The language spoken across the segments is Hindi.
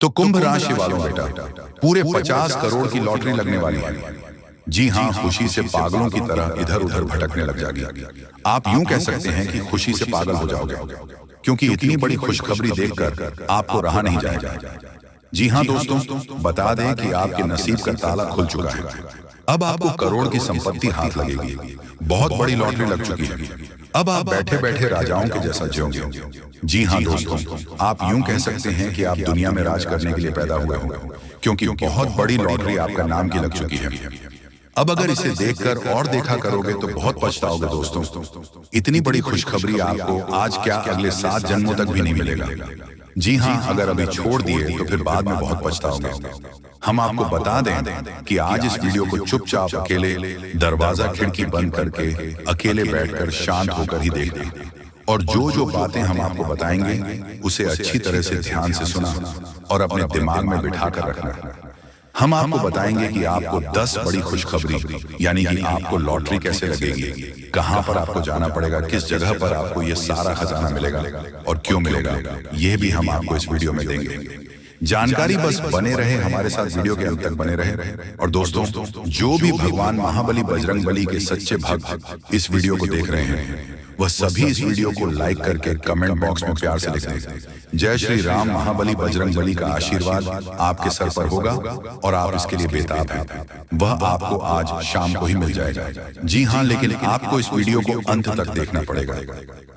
तो कुंभ राशि वालों बेटा, पूरे 50 करोड़ की लॉटरी लगने वाली है। जी हाँ, खुशी से पागलों की तरह इधर उधर भटकने लग जाएगी। आप यूं कह सकते हैं कि खुशी से पागल हो जाओगे, क्योंकि इतनी बड़ी खुशखबरी देखकर आपको रहा नहीं जाएगा। जी हाँ दोस्तों, बता दें कि आपके नसीब का ताला खुल चुका है। अब आपको करोड़ की संपत्ति हाथ लगेगी। बहुत बड़ी लॉटरी लग चुकी है। अब आप बैठे बैठे राजाओं के जैसा जियोगे। जी हाँ दोस्तों, आप यूं कह सकते हैं कि आप दुनिया में राज करने के लिए पैदा हुए हो, क्योंकि बहुत बड़ी लॉटरी आपका नाम की लग चुकी है। अब अगर इसे देखकर और देखा करोगे तो बहुत पछताओगे दोस्तों। इतनी बड़ी खुशखबरी आपको आज क्या अगले 7 जन्मों तक भी नहीं मिलेगा। जी हाँ, अगर अभी छोड़ दिए तो फिर बाद में बहुत पछताओगे। हम आपको बता दें कि आज इस वीडियो को चुपचाप अकेले दरवाजा खिड़की बंद करके अकेले बैठकर शांत होकर ही देखना, और जो जो बातें हम आपको बताएंगे उसे अच्छी तरह से ध्यान से सुना और अपने दिमाग में बिठा कर रखना। हम आपको बताएंगे कि आपको 10 बड़ी खुशखबरी, यानी कि आपको लॉटरी कैसे लगेगी, कहां पर आपको जाना पड़ेगा, किस जगह पर आपको ये सारा खजाना मिलेगा और क्यों मिलेगा, यह भी हम आपको इस वीडियो में देंगे। जानकारी बस बने रहे हमारे साथ, वीडियो के अंत तक बने रहे। और दोस्तों, जो भी भगवान महाबली बजरंग बली के सच्चे भक्त इस वीडियो को देख रहे हैं, वह सभी इस वीडियो को लाइक करके कमेंट बॉक्स में प्यार से लिख दें, जय श्री राम महाबली बजरंग बली का आशीर्वाद आपके सर पर होगा और आप इसके लिए बेताब हैं। वह आपको आज शाम को ही मिल जाएगा। जी हाँ, लेकिन आपको इस वीडियो को अंत तक देखना पड़ेगा।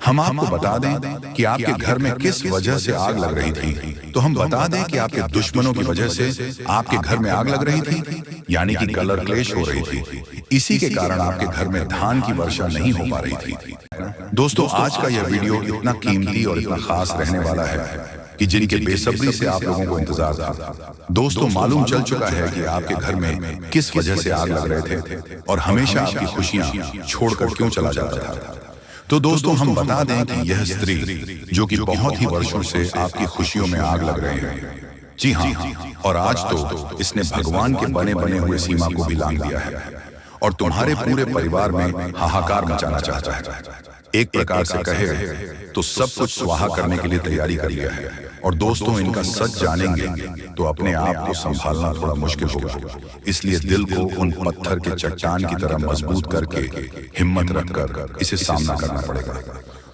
हम आपको बता दें कि आपके घर में किस वजह से आग लग रही थी, तो हम बता दें कि आपके दुश्मनों की वजह से आपके घर में आग लग रही थी, यानी कि कलर क्लेश हो रही थी। इसी के कारण आपके घर में धान की वर्षा नहीं हो पा रही थी। दोस्तों, आज का यह वीडियो इतना कीमती और इतना खास रहने वाला है कि जिनके बेसब्री से आप लोगों को इंतजार था। दोस्तों, मालूम चल चुका है कि आपके घर में किस वजह से आग लग रहे थे और हमेशा आपकी खुशियां छोड़कर क्यों चला जाता था। तो दोस्तों, हम बता दें कि यह स्त्री, जो कि बहुत ही वर्षों से आपकी खुशियों में आग लग रहे हैं, जी हाँ, और आज तो इसने भगवान के बने बने हुए सीमा को भी लांघ दिया है और तुम्हारे पूरे परिवार में हाहाकार मचाना चाहता है। एक प्रकार से कहे तो सब कुछ स्वाहा करने के लिए तैयारी कर लिया है। और दोस्तों, इनका सच जानेंगे तो अपने आप को संभालना थोड़ा मुश्किल होगा। इसलिए दिल को उन पत्थर के चट्टान की तरह मजबूत करके हिम्मत रखकर इसे सामना करना पड़ेगा।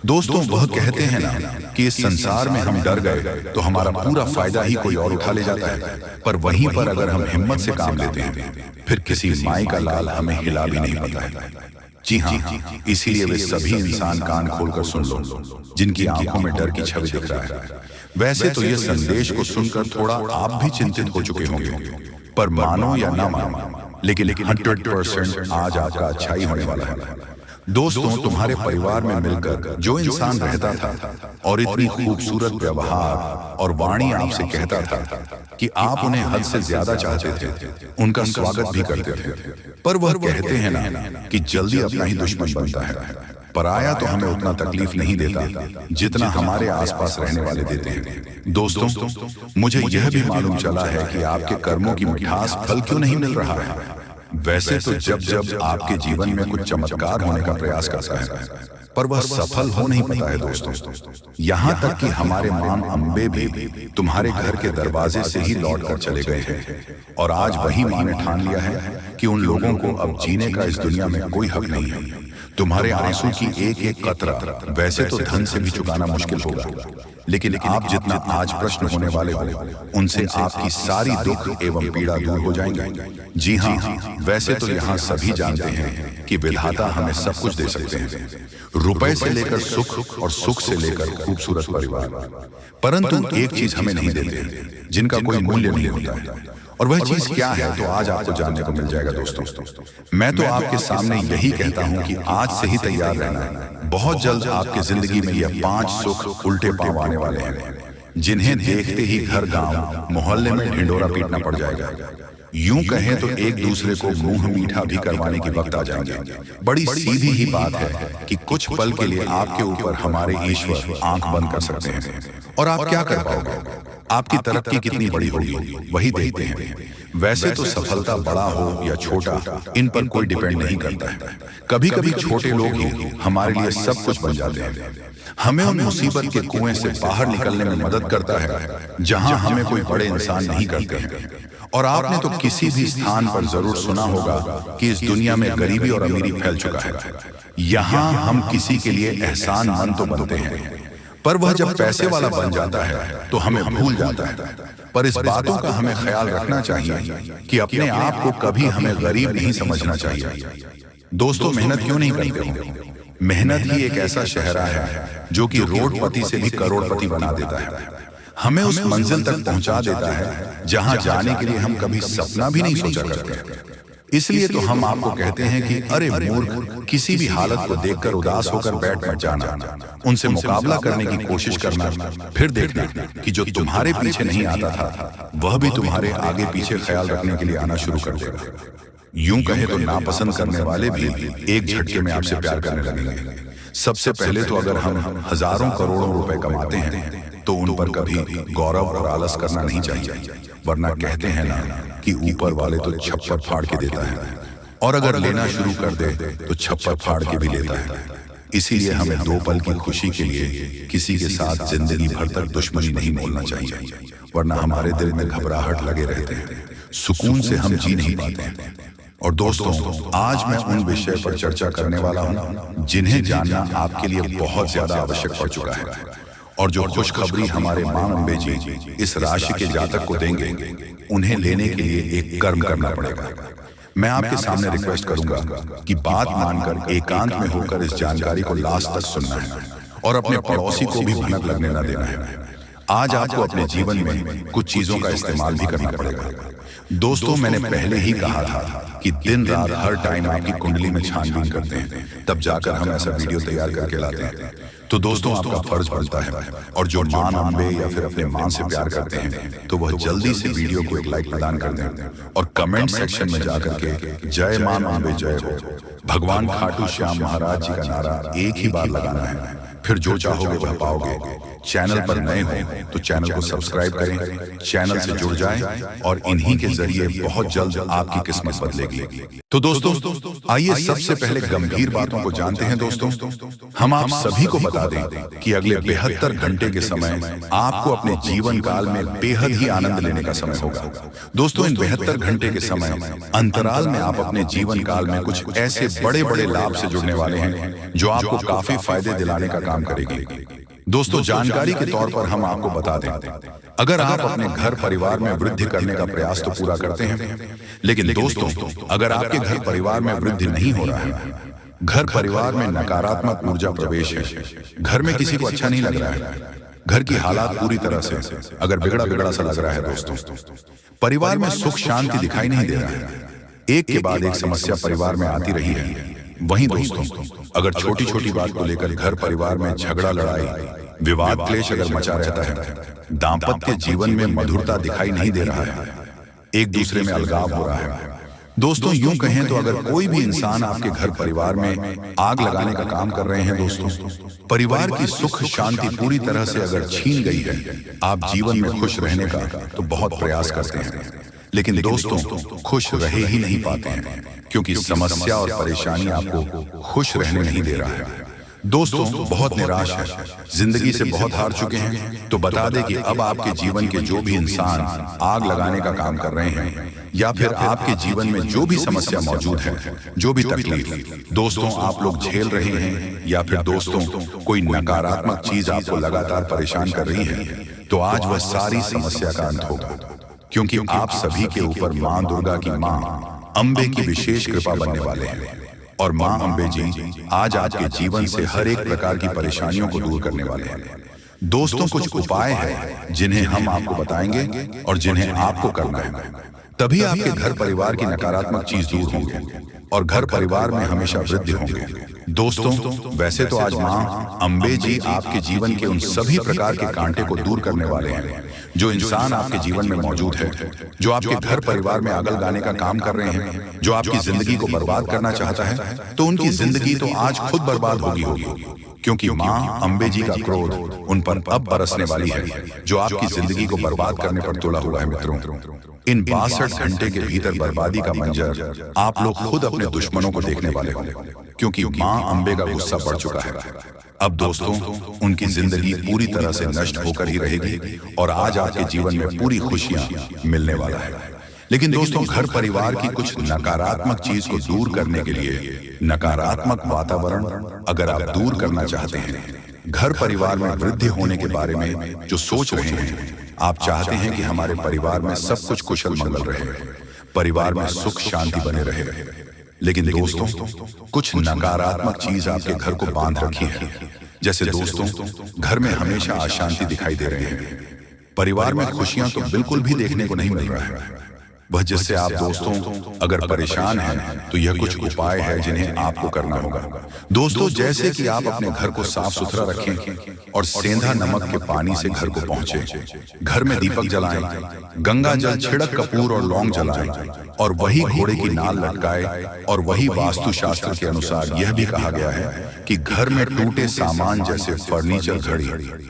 दोस्तों, वह कहते हैं ना कि इस संसार में हम डर गए तो हमारा पूरा फायदा ही कोई और उठा ले जाता है, पर वहीं पर अगर हम हिम्मत से काम लेते हैं फिर किसी माई का लाल हमें हिला भी नहीं पाता है। जी हाँ, इसीलिए वे सभी इंसान कान खोलकर सुन लो जिनकी आंखों में डर की छवि दिख रहा है। वैसे तो ये संदेश को सुनकर थोड़ा आप भी चिंतित हो चुके होंगे, पर मानो या ना मानो, लेकिन 100% आज आपका अच्छा ही होने वाला है। दोस्तों, तुम्हारे परिवार में मिलकर जो इंसान रहता था और इतनी खूबसूरत व्यवहार और वाणी आपसे कहता था कि आप उन्हें हद से ज्यादा चाहते थे, उनका स्वागत भी करते थे, पर वह कहते हैं ना कि जल्दी अपना ही दुश्मन बनता है। पराया तो हमें उतना तकलीफ नहीं देता जितना हमारे आसपास रहने वाले देते हैं। दोस्तों, मुझे यह भी मालूम चला है कि आपके कर्मों की मिठास फल क्यों नहीं मिल रहा है। वैसे तो जब जब आपके जीवन में कुछ चमत्कार होने का प्रयास करता है, पर वह सफल हो नहीं पाता है दोस्तों। यहाँ तक कि हमारे मां अम्बे भी तुम्हारे घर के दरवाजे से ही लौट कर चले गए हैं, और आज वही मां ने ठान लिया है कि उन लोगों को अब जीने का इस दुनिया में कोई हक नहीं है। तुम्हारे आंसू की एक एक कतरा वैसे तो धन से भी चुकाना मुश्किल होगा, लेकिन आप जितना आज प्रश्न होने वाले हो, उनसे आपकी सारी दुख एवं पीड़ा दूर हो जाएंगे। जी हाँ, वैसे तो यहाँ सभी जानते हैं कि विधाता हमें सब कुछ दे सकते हैं, रुपए से लेकर सुख और सुख से लेकर खूबसूरत परिवार, परंतु एक चीज हमें नहीं देते जिनका कोई मूल्य नहीं होता है। और वह चीज क्या है तो आज आपको जानने को मिल जाएगा दोस्तों। मैं तो आपके सामने यही कहता हूं कि आज से ही तैयार रहना है। बहुत जल्द आपकी जिंदगी में यह 5 सुख उल्टे पांव आने वाले हैं, जिन्हें देखते ही घर गांव मोहल्ले में ढिंडोरा पीटना पड़ जाएगा। यूं कहें तो एक दूसरे को मुंह मीठा भी करवाने की वक्त आ जाएंगे। बड़ी सीधी ही बात है कि कुछ पल के लिए आपके ऊपर हमारे ईश्वर आंख बंद कर सकते हैं, और आप क्या कर पाओगे? आपकी तरक्की कितनी बड़ी होगी वही देखते हैं। वैसे तो सफलता बड़ा हो या छोटा, इन पर कोई डिपेंड नहीं करता है। कभी कभी छोटे लोग ही हमारे लिए सब कुछ बन जाते हैं। हमें उन मुसीबत के कुएं से बाहर निकलने में मदद करता है जहां हमें कोई बड़े इंसान नहीं करते हैं। और आपने तो किसी भी स्थान पर जरूर सुना होगा कि इस दुनिया में गरीबी और अमीरी फैल चुका है। यहाँ हम किसी के लिए एहसानमंद तो बनते हैं, पर वह जब पैसे वाला बन जाता है तो हमें भूल जाता है। पर इस बातों का हमें ख्याल रखना चाहिए कि अपने आप को कभी हमें गरीब नहीं समझना चाहिए। दोस्तों, मेहनत क्यों नहीं करते हो? मेहनत ही एक ऐसा शहरा है जो कि रोडपति से भी करोड़पति बना देता है। हमें उस मंजिल तक पहुंचा देता है जहां जाने के लिए हम कभी सपना भी नहीं सोचा करते। इसलिए तो हम आपको कहते हैं कि अरे मूर्ख, किसी भी हालत को देखकर उदास होकर बैठ मत जाना, उनसे मुकाबला करने की कोशिश करना, फिर देखना कि जो तुम्हारे पीछे नहीं आता था वह भी तुम्हारे आगे पीछे ख्याल रखने के लिए आना शुरू कर देगा। यूं कहे तो नापसंद करने वाले भी एक झटके में आपसे प्यार करने लगेंगे। सबसे पहले तो अगर हम हजारों करोड़ों रुपए कमाते हैं तो उन पर कभी गौरव और आलस करना नहीं चाहिए, वरना कहते हैं ना कि ऊपर वाले तो छप्पर फाड़ के देता है, और अगर लेना शुरू कर दे तो छप्पर फाड़ के भी लेता है। इसीलिए हमें दो पल की खुशी के लिए किसी के साथ जिंदगी भर तक दुश्मनी नहीं बोलना चाहिए, वरना हमारे दिल में घबराहट लगे रहते हैं, सुकून से हम जी नहीं पाते। और दोस्तों, आज मैं उन विषय पर चर्चा करने वाला हूं जिन्हें जानना आपके लिए बहुत ज्यादा आवश्यक पड़ चुका है, और जो खुशखबरी हमारे मां अम्बे जी इस राशि के जातक को देंगे, उन्हें लेने के लिए एक कर्म करना पड़ेगा। मैं आपके सामने रिक्वेस्ट करूंगा कि बात मानकर एकांत में होकर इस जानकारी को लास्ट तक सुनना है और अपने पड़ोसी को भी भनक लगने न देना है। आज आपको अपने जीवन में कुछ चीजों का इस्तेमाल भी करना पड़ेगा। दोस्तों, मैंने पहले ही कहा था कि दिन रात हर टाइम आपकी कुंडली में छानबीन करते हैं, तब जाकर हम ऐसा वीडियो तैयार करके लाते हैं। तो दोस्तों, आपका फर्ज बनता है, और जो मां अम्बे या फिर अपने मां से प्यार करते हैं तो वह जल्दी से वीडियो को एक लाइक प्रदान कर दें और कमेंट सेक्शन में जाकर के जय मां अम्बे जय हो, भगवान खाटू श्याम महाराज जी का नारा एक ही बार लगाना है, फिर जो चाहोगे वह पाओगे। चैनल पर नए हो तो चैनल को सब्सक्राइब करें, चैनल से जुड़ जाएं और इन्हीं के जरिए बहुत जल्द आपकी किस्मत बदलेगी। तो दोस्तों, आइए सबसे पहले गंभीर बातों को जानते हैं। दोस्तों, हम आप सभी को बता दें कि अगले 72 घंटे के समय आपको अपने जीवन काल में बेहद ही आनंद लेने का समय होगा। दोस्तों, इन 72 घंटे के समय अंतराल में आप अपने जीवन काल में कुछ ऐसे बड़े बड़े लाभ से जुड़ने वाले हैं जो आपको काफी फायदे दिलाने का काम करेगी। दोस्तों, जानकारी के तौर पर हम आपको बता दें, अगर आप अपने घर परिवार में वृद्धि करने का प्रयास तो पूरा करते हैं, लेकिन दोस्तों, अगर आपके घर परिवार में वृद्धि नहीं हो रहा है, घर परिवार में नकारात्मक ऊर्जा प्रवेश है, घर में किसी को अच्छा नहीं लग रहा है, घर की हालात पूरी तरह से अगर बिगड़ा बिगड़ा सा लग रहा है, दोस्तों, परिवार में सुख शांति दिखाई नहीं दे रहा है, एक के बाद एक समस्या परिवार में आती रही है। वहीं दोस्तों, अगर छोटी छोटी बात को लेकर घर परिवार में झगड़ा लड़ाई विवाद क्लेश अगर मचा रहता है, दाम्पत्य जीवन में मधुरता दिखाई नहीं दे रहा है, एक दूसरे में अलगाव हो रहा है, दोस्तों, यूं कहें तो अगर कोई भी इंसान आपके घर परिवार में आग लगाने का काम कर रहे हैं, दोस्तों, परिवार की सुख शांति पूरी तरह से अगर छीन गई है, आप जीवन में खुश रहने का तो बहुत प्रयास करते हैं, लेकिन दोस्तों, खुश रहे ही नहीं पाते हैं, क्योंकि समस्या और परेशानी आपको खुश रहने नहीं दे रहा है। दोस्तों, बहुत निराश है, जिंदगी से बहुत हार चुके हैं, तो बता दें कि अब आपके जीवन के जो भी इंसान आग लगाने का काम कर रहे हैं, या फिर आपके जीवन में जो भी समस्या मौजूद है, जो भी तकलीफ दोस्तों आप लोग झेल रहे हैं, या फिर दोस्तों कोई नकारात्मक चीज आपको लगातार परेशान कर रही है, तो आज वह सारी समस्या का अंत होगा, क्योंकि आप सभी के ऊपर मां दुर्गा की मां अम्बे की विशेष कृपा बनने वाले हैं। और मां अम्बे जी आज आपके जीवन से हर एक प्रकार की परेशानियों को दूर करने वाले हैं। दोस्तों, कुछ उपाय हैं जिन्हें हम आपको बताएंगे और जिन्हें आपको करना है, तभी आपके घर परिवार की नकारात्मक चीज दूर होंगे और घर परिवार में हमेशा वृद्धि होंगे। दोस्तों, वैसे तो आज मां अम्बे जी आपके जीवन के उन सभी प्रकार के कांटे को दूर करने वाले हैं जो इंसान आपके जीवन में मौजूद है, जो आपके घर परिवार में आग लगाने का काम कर रहे हैं, जो आपकी जिंदगी को बर्बाद करना चाहता है, तो उनकी जिंदगी तो आज खुद बर्बाद होगी, क्योंकि माँ अम्बे जी का क्रोध उन पर अब बरसने वाली है, जो आपकी जिंदगी को बर्बाद करने पर तुला हुआ है। मित्रों, इन 62 घंटे के भीतर बर्बादी का मंजर आप लोग खुद अपने दुश्मनों को देखने वाले हो, क्योंकि माँ अम्बे का गुस्सा बढ़ चुका है। अब दोस्तों, उनकी जिंदगी पूरी तरह से नष्ट होकर ही रहेगी और आज आपके जीवन में पूरी खुशियां मिलने वाला है। लेकिन दोस्तों, घर परिवार की कुछ नकारात्मक चीज को दूर करने के लिए, नकारात्मक वातावरण अगर आप दूर करना चाहते हैं, घर परिवार में वृद्धि होने के बारे में जो सोच रहे हैं, आप चाहते हैं कि हमारे परिवार में सब कुछ कुशल मंगल रहे, परिवार में सुख शांति बने रहे, लेकिन दोस्तों कुछ नकारात्मक चीज आपके घर को बांध रखी है। जैसे दोस्तों, घर में हमेशा अशांति दिखाई दे रहे हैं, परिवार में खुशियां तो बिल्कुल भी देखने को नहीं मिल रहा है। वह जिससे आप दोस्तों अगर परेशान हैं तो यह कुछ उपाय है जिन्हें आपको करना होगा। दोस्तों, जैसे कि आप अपने घर को साफ सुथरा रखें और सेंधा नमक के पानी से घर को पहुंचे, घर में दीपक जलाएं, गंगा जल छिड़क कपूर और लौंग जलाएं और वही घोड़े की नाल लटकाए। और वही वास्तु शास्त्र के अनुसार यह भी कहा गया है कि घर में टूटे सामान जैसे फर्नीचर, घड़ी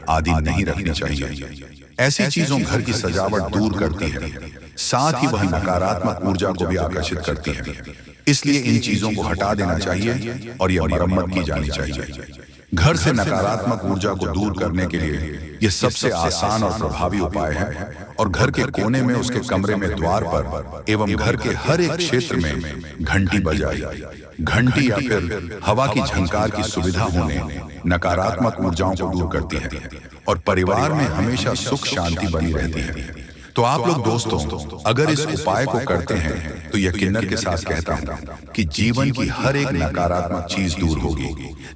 आदि नहीं रखनी चाहिए। ऐसी चीजों घर की सजावट दूर करती है, साथ ही वह नकारात्मक ऊर्जा को भी आकर्षित करती है। इसलिए इन चीजों को हटा देना चाहिए और यह मरम्मत की जानी चाहिए। घर से नकारात्मक ऊर्जा को दूर करने के लिए यह सबसे आसान और प्रभावी उपाय है। और घर के कोने में, उसके कमरे में, द्वार पर एवं घर के हर एक क्षेत्र में घंटी बजाई। घंटी या फिर हवा की झंकार की सुविधा होने नकारात्मक ऊर्जाओं को दूर करती है और परिवार में हमेशा सुख शांति बनी रहती है। तो आप लोग दोस्तों अगर इस उपाय को करते हैं तो यकीनन के साथ कहता हूं कि जीवन की हर एक नकारात्मक चीज दूर होगी।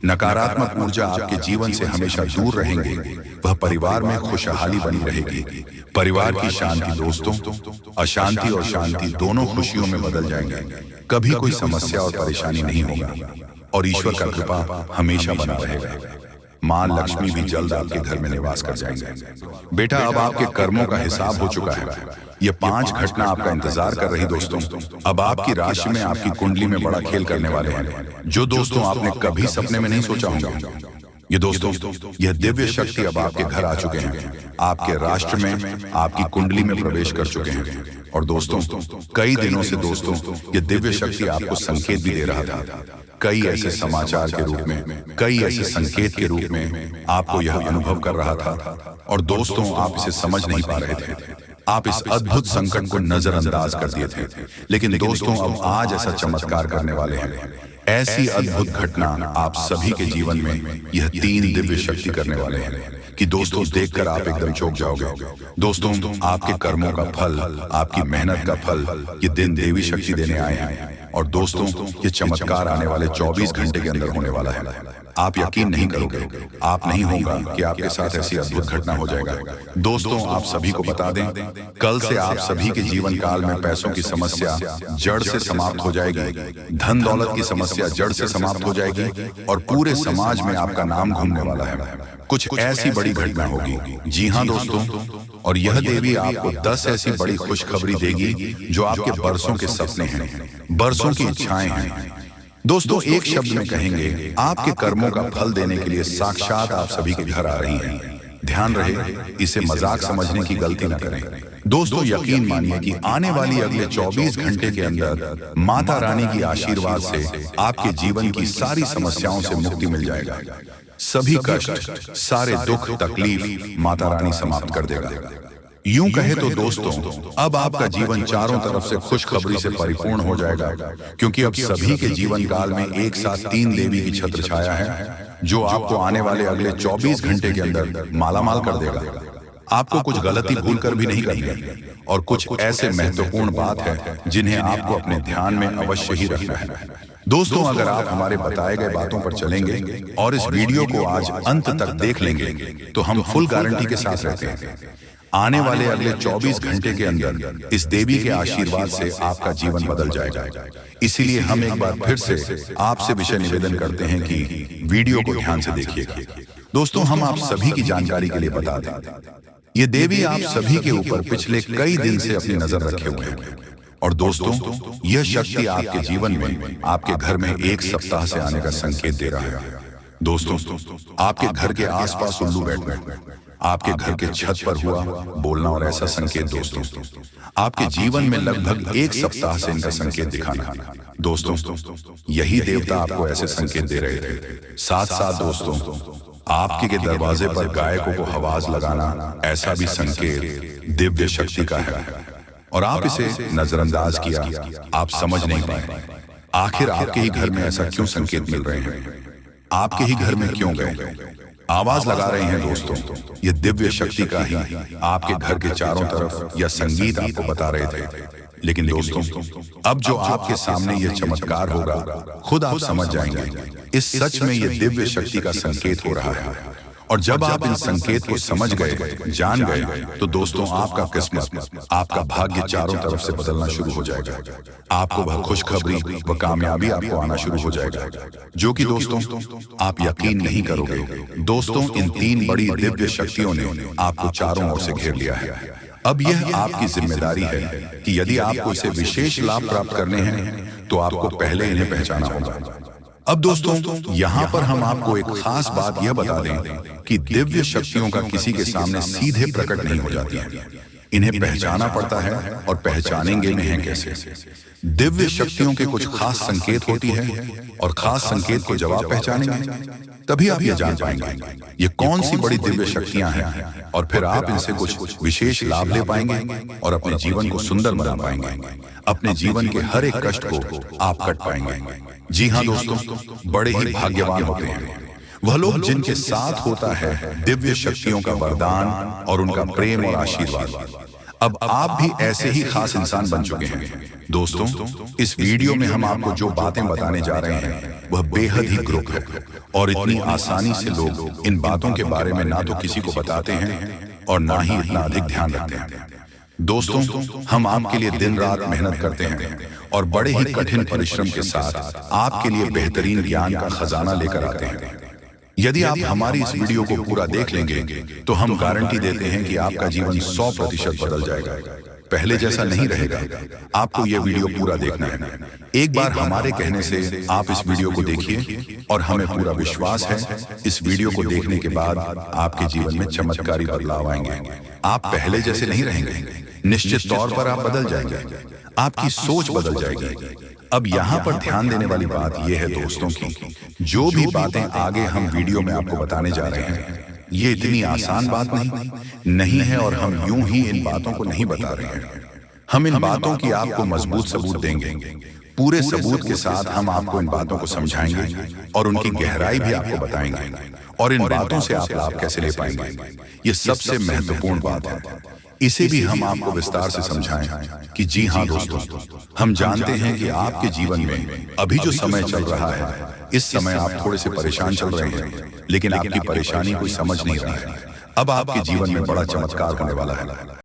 नकारात्मक ऊर्जा आपके जीवन से हमेशा दूर रहेंगे, वह परिवार में खुशहाली बनी रहेगी। परिवार की शांति दोस्तों, अशांति और शांति दोनों खुशियों में बदल जाएंगे। कभी कोई समस्या और परेशानी नहीं होगा और ईश्वर का कृपा हमेशा बना रहेगा। मां लक्ष्मी भी जल्द आपके घर में निवास कर जाएंगे। बेटा, अब आपके कर्मों का हिसाब हो चुका है। ये 5 घटना आपका इंतजार कर रही दोस्तों। अब आपकी राशि में, आपकी कुंडली में बड़ा खेल करने वाले हैं, जो दोस्तों आपने कभी सपने में नहीं सोचा होगा। ये दोस्तों, यह दिव्य शक्ति अब आपके घर आ चुके हैं, आपके राष्ट्र में, आपकी कुंडली में प्रवेश कर चुके हैं। और दोस्तों, कई दिनों से दोस्तों ये दिव्य शक्ति आपको संकेत भी दे रहा था। कई ऐसे समाचार के रूप में, कई ऐसे संकेत के रूप में आपको यह अनुभव कर रहा था। और दोस्तों, आप इसे समझ नहीं पा रहे थे। आप इस अद्भुत संकट को नजरअंदाज कर दिए थे। लेकिन दोस्तों, अब आज ऐसा चमत्कार करने वाले हैं। ऐसी अद्भुत घटना आप सभी के जीवन में यह 3 दिव्य शक्ति करने वाले हैं कि दोस्तों देखकर आप एकदम चौंक जाओगे। दोस्तों, आपके कर्मों का फल, आपकी मेहनत का फल ये दिन देवी शक्ति देने आए हैं। और दोस्तों, ये चमत्कार आने वाले 24 घंटे के अंदर होने वाला है। आप यकीन नहीं करोगे, आप नहीं होगा कि आपके साथ ऐसी अद्भुत घटना हो जाएगा। दोस्तों, आप सभी को बता दें, कल से आप सभी के जीवन काल में पैसों की समस्या जड़ से समाप्त हो जाएगी, धन दौलत की समस्या जड़ से समाप्त हो जाएगी और पूरे समाज में आपका नाम घूमने वाला है। कुछ ऐसी बड़ी घटना होगी। जी हाँ दोस्तों, और यह देवी आपको 10 ऐसी बड़ी खुशखबरी देगी जो आपके बरसों के सपने हैं, बरसों की इच्छाएं हैं। दोस्तों, एक शब्द में कहेंगे, आपके कर्मों का फल देने के लिए साक्षात आप सभी के घर आ रही हैं। ध्यान रहे, इसे मजाक समझने की गलती न करें। दोस्तों, यकीन मानिए कि आने वाली अगले 24 घंटे के अंदर माता रानी की आशीर्वाद से आपके जीवन की सारी समस्याओं से मुक्ति मिल जाएगा। सभी कष्ट, सारे दुख, तकलीफ माता रानी समाप्त कर देगा। यूं कहे तो दोस्तों, अब आपका जीवन चारों तरफ से खुशखबरी से परिपूर्ण हो जाएगा, क्योंकि अब सभी के जीवन काल में एक साथ 3 देवी की छत्र छाया है, जो आपको आने वाले अगले 24 घंटे के अंदर मालामाल कर देगा। आपको कुछ गलती भूल कर भी नहीं करनी और कुछ ऐसे महत्वपूर्ण बात है जिन्हें आपको अपने ध्यान में अवश्य ही रखना है। दोस्तों, अगर आप हमारे बताए गए बातों पर चलेंगे और इस वीडियो को आज अंत तक देख लेंगे तो हम फुल गारंटी के साथ रहते हैं, आने वाले अगले 24 घंटे के अंदर इस देवी के आशीर्वाद से आपका जीवन बदल जाएगा। इसीलिए हम एक बार फिर से आपसे विषय निवेदन करते हैं कि वीडियो को ध्यान से देखिएगा। दोस्तों, हम आप सभी की जानकारी के लिए बता दें, ये देवी आप सभी के ऊपर पिछले कई दिन से अपनी नजर रखे हुए हैं। और दोस्तों, यह शक्ति आपके जीवन में, आपके घर में 1 सप्ताह से आने का संकेत दे रहा है। दोस्तों, आपके घर के आसपास उल्लू बैठना, आपके घर के छत पर हुआ बोलना और ऐसा संकेत दोस्तों, आपके जीवन में लगभग 1 सप्ताह से इनका संकेत दिखाना। दोस्तों, यही देवता आपको ऐसे संकेत दे रहे थे। साथ साथ दोस्तों, आपके के दरवाजे पर गायकों को आवाज लगाना, ऐसा भी संकेत दिव्य शक्ति का है और आप इसे नजरअंदाज किया, आप समझ नहीं पाए। आखिर आपके ही घर में ऐसा क्यों संकेत मिल रहे हैं? आपके ही घर में क्यों गए? आवाज लगा रहे हैं दोस्तों, ये दिव्य शक्ति का ही आपके घर के चारों तरफ या संगीत आपको बता रहे थे। लेकिन दोस्तों, अब जो आपके सामने ये चमत्कार होगा, खुद आप समझ जाएंगे, इस सच में ये दिव्य शक्ति का संकेत हो रहा है। और जब आप इन संकेत को समझ गए, जान गए, तो दोस्तों आपका किस्मत, आपका भाग्य चारों तरफ से बदलना शुरू हो जाएगा। आपको वह खुशखबरी व कामयाबी आपको आना शुरू हो जाएगा, जो कि दोस्तों आप यकीन नहीं करोगे। दोस्तों, इन 3 बड़ी दिव्य शक्तियों ने आपको चारों ओर से घेर लिया है। अब यह आपकी जिम्मेदारी है कि यदि आपको इसे विशेष लाभ प्राप्त करने हैं, तो आपको पहले इन्हें पहचाना होगा। अब दोस्तों, यहाँ पर हम आपको एक खास बात यह बता दें कि दिव्य शक्तियों का किसी के सामने सीधे प्रकट नहीं हो जाती हैं। इन्हें पहचाना पड़ता है, और पहचानेंगे में है कैसे। दिव्य शक्तियों के कुछ खास संकेत होती है, और खास संकेत को जब आप पहचानेंगे, तभी आप ये जान पाएंगे ये कौन सी बड़ी दिव्य शक्तियां हैं, और फिर आप इनसे कुछ विशेष लाभ ले पाएंगे और अपने जीवन को सुंदर बना पाएंगे। अपने जीवन के हर एक कष्ट को आप कट पाएंगे। जी हाँ दोस्तों, बड़े ही भाग्यवान होते हैं वह लोग जिनके साथ होता है दिव्य शक्तियों का वरदान और उनका प्रेम और आशीर्वाद। अब आप भी ऐसे ही खास इंसान बन चुके हैं। दोस्तों, इस वीडियो में हम आपको जो बातें बताने जा रहे हैं, वह बेहद ही गुप्त है, और इतनी आसानी से लोग इन बातों के बारे में ना तो किसी को बताते हैं और ना ही इतना अधिक ध्यान रखते हैं। दोस्तों, हम आपके लिए दिन रात मेहनत करते हैं और बड़े ही कठिन परिश्रम के साथ आपके लिए बेहतरीन ज्ञान का खजाना लेकर आते हैं। यदि आप हमारी इस वीडियो को पूरा देख लेंगे, तो हम गारंटी देते हैं कि आपका जीवन 100% बदल जाएगा, पहले जैसा नहीं रहेगा। आपको यह वीडियो पूरा देखना है। एक बार हमारे कहने से आप इस वीडियो को देखिए, और हमें पूरा विश्वास है इस वीडियो को देखने के बाद आपके जीवन में चमत्कारी बदलाव आएंगे। आप पहले जैसे नहीं रहेंगे, निश्चित तौर पर आप बदल जाएंगे, आपकी सोच बदल जाएगी। अब यहाँ पर ध्यान देने वाली बात यह है दोस्तों की जो भी बातें आगे हम वीडियो में आपको बताने जा रहे हैं, ये इतनी आसान बात नहीं है, और हम यूं ही इन बातों को नहीं बता रहे हैं। हम इन बातों की आपको मजबूत सबूत देंगे। पूरे सबूत के साथ हम आपको इन बातों को समझाएंगे और उनकी गहराई भी आपको बताएंगे, और इन बातों से आप लाभ कैसे ले पाएंगे, ये सबसे महत्वपूर्ण बात है। इसे भी हम आपको विस्तार से समझाएं कि जी हाँ दोस्तों, हम जानते हैं कि आपके जीवन में अभी जो समय चल रहा है, इस समय आप थोड़े से परेशान चल रहे हैं, लेकिन आपकी परेशानी कोई समझ नहीं रहा है। अब आपके जीवन में बड़ा चमत्कार होने वाला है।